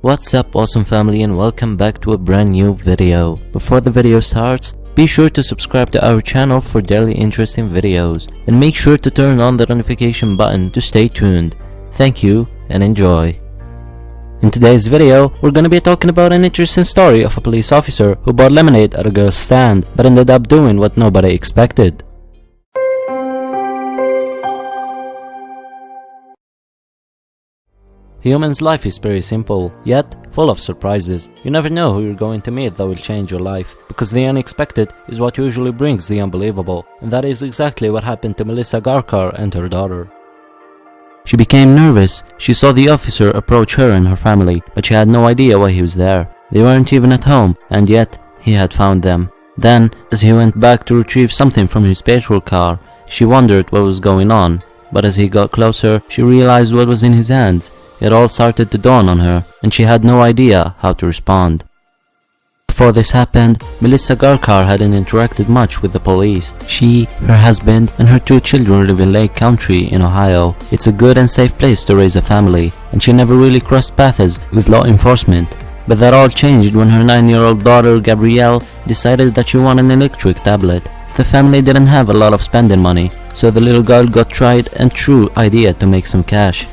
What's up, awesome family, and welcome back to a brand new video. Before the video starts, be sure to subscribe to our channel for daily interesting videos and make sure to turn on the notification button to stay tuned. Thank you and enjoy. In today's video, we're gonna be talking about an interesting story of a police officer who bought lemonade at a girl's stand but ended up doing what nobody expected. Human's life is very simple, yet full of surprises. You never know who you're going to meet that will change your life, because the unexpected is what usually brings the unbelievable, and that is exactly what happened to Melissa Garkar and her daughter. She became nervous. She saw the officer approach her and her family, but she had no idea why he was there. They weren't even at home, and yet he had found them. Then, as he went back to retrieve something from his patrol car, she wondered what was going on, but as he got closer, she realized what was in his hands. It all started to dawn on her, and she had no idea how to respond. Before this happened, Melissa Garkar hadn't interacted much with the police. She, her husband, and her 2 children live in Lake Country in Ohio. It's a good and safe place to raise a family, and she never really crossed paths with law enforcement. But that all changed when her 9-year-old daughter, Gabrielle, decided that she wanted an electric tablet. The family didn't have a lot of spending money, so the little girl got tried and true idea to make some cash.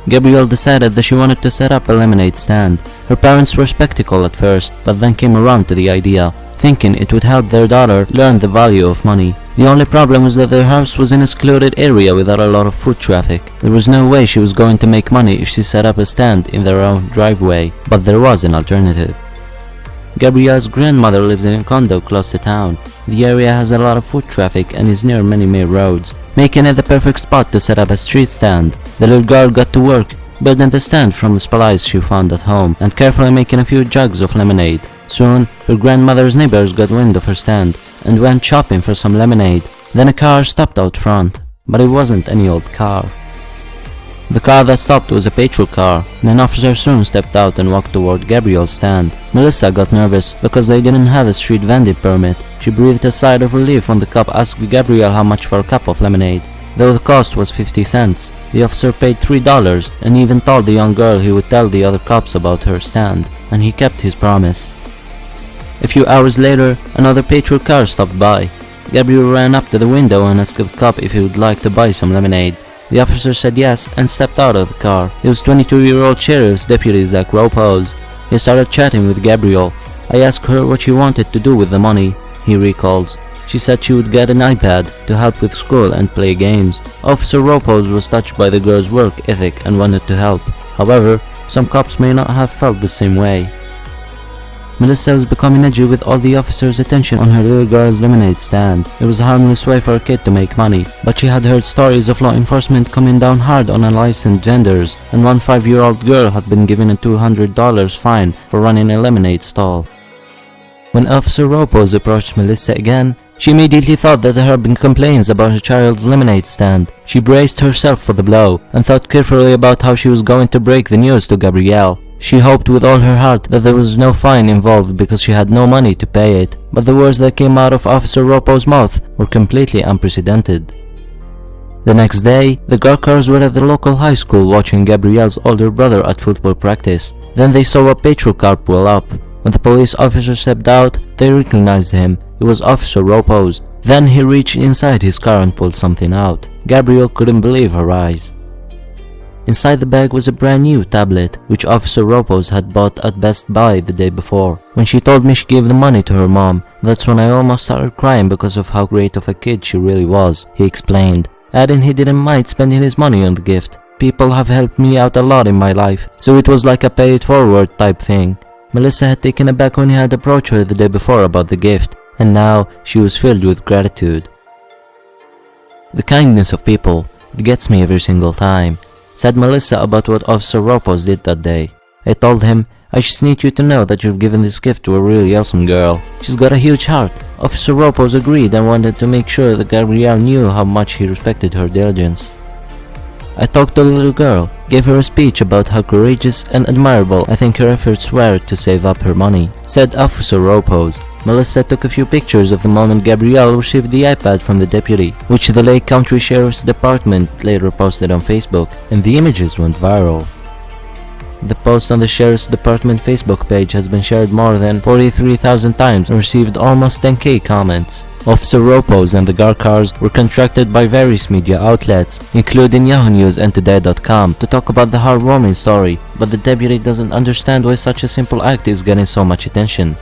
Gabrielle decided that she wanted to set up a lemonade stand. Her parents were skeptical at first, but then came around to the idea, thinking it would help their daughter learn the value of money. The only problem was that their house was in a secluded area without a lot of foot traffic. There was no way she was going to make money if she set up a stand in their own driveway, but there was an alternative. Gabrielle's grandmother lives in a condo close to town. The area has a lot of foot traffic and is near many main roads, making it the perfect spot to set up a street stand. The little girl got to work building the stand from the supplies she found at home and carefully making a few jugs of lemonade. Soon, her grandmother's neighbors got wind of her stand and went shopping for some lemonade. Then a car stopped out front, but it wasn't any old car. The car that stopped was a patrol car, and an officer soon stepped out and walked toward Gabrielle's stand. Melissa got nervous because they didn't have a street vending permit. She breathed a sigh of relief when the cop asked Gabrielle how much for a cup of lemonade. Though the cost was 50 cents, the officer paid $3 and even told the young girl he would tell the other cops about her stand, and he kept his promise. A few hours later, another patrol car stopped by. Gabrielle ran up to the window and asked the cop if he would like to buy some lemonade. The officer said yes and stepped out of the car. It was 22-year-old Sheriff's Deputy Zach Robos. He started chatting with Gabrielle. I asked her what she wanted to do with the money, he recalls. She said she would get an iPad to help with school and play games. Officer Robos was touched by the girl's work ethic and wanted to help. However, some cops may not have felt the same way. Melissa was becoming edgy with all the officers' attention on her little girl's lemonade stand. It was a harmless way for a kid to make money, but she had heard stories of law enforcement coming down hard on unlicensed vendors, and one 5-year-old girl had been given a $200 fine for running a lemonade stall. When Officer Robos approached Melissa again, she immediately thought that there had been complaints about her child's lemonade stand. She braced herself for the blow and thought carefully about how she was going to break the news to Gabrielle. She hoped with all her heart that there was no fine involved because she had no money to pay it, but the words that came out of Officer Robos' mouth were completely unprecedented. The next day, the Garkars were at the local high school watching Gabrielle's older brother at football practice. Then they saw a patrol car pull up. When the police officer stepped out, they recognized him. It was Officer Robos. Then he reached inside his car and pulled something out. Gabrielle couldn't believe her eyes. Inside the bag was a brand new tablet, which Officer Robos had bought at Best Buy the day before. When she told me she gave the money to her mom, that's when I almost started crying because of how great of a kid she really was, he explained, adding he didn't mind spending his money on the gift. People have helped me out a lot in my life, so it was like a pay it forward type thing. Melissa had taken aback when he had approached her the day before about the gift, and now she was filled with gratitude. The kindness of people, it gets me every single time, said Melissa about what Officer Robos did that day. I told him, I just need you to know that you've given this gift to a really awesome girl. She's got a huge heart. Officer Robos agreed and wanted to make sure that Gabrielle knew how much he respected her diligence. I talked to the little girl, gave her a speech about how courageous and admirable I think her efforts were to save up her money, said Officer Robos. Melissa took a few pictures of the moment Gabrielle received the iPad from the deputy, which the Lake Country Sheriff's Department later posted on Facebook, and the images went viral. The post on the Sheriff's Department Facebook page has been shared more than 43,000 times and received almost 10k comments. Officer Robos and the guard cars were contracted by various media outlets, including Yahoo News and Today.com, to talk about the heartwarming story, but the deputy doesn't understand why such a simple act is getting so much attention.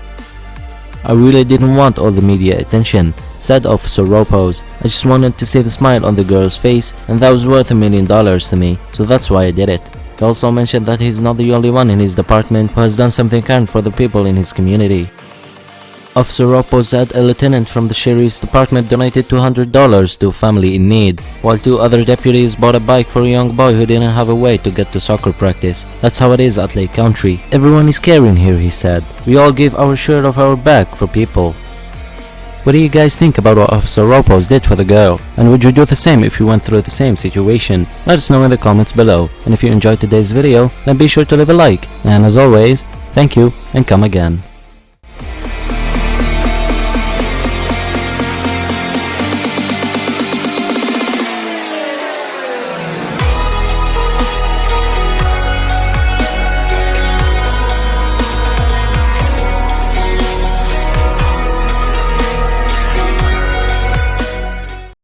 "I really didn't want all the media attention," said Officer Robos. "I just wanted to see the smile on the girl's face, and that was worth $1 million to me, so that's why I did it." He also mentioned that he's not the only one in his department who has done something kind for the people in his community. Officer Robos said a lieutenant from the sheriff's department donated $200 to a family in need, while 2 other deputies bought a bike for a young boy who didn't have a way to get to soccer practice. "That's how it is at Lake Country. Everyone is caring here," he said. "We all give our share of our back for people." What do you guys think about what Officer Robos did for the girl? And would you do the same if you went through the same situation? Let us know in the comments below. And if you enjoyed today's video, then be sure to leave a like. And as always, thank you and come again.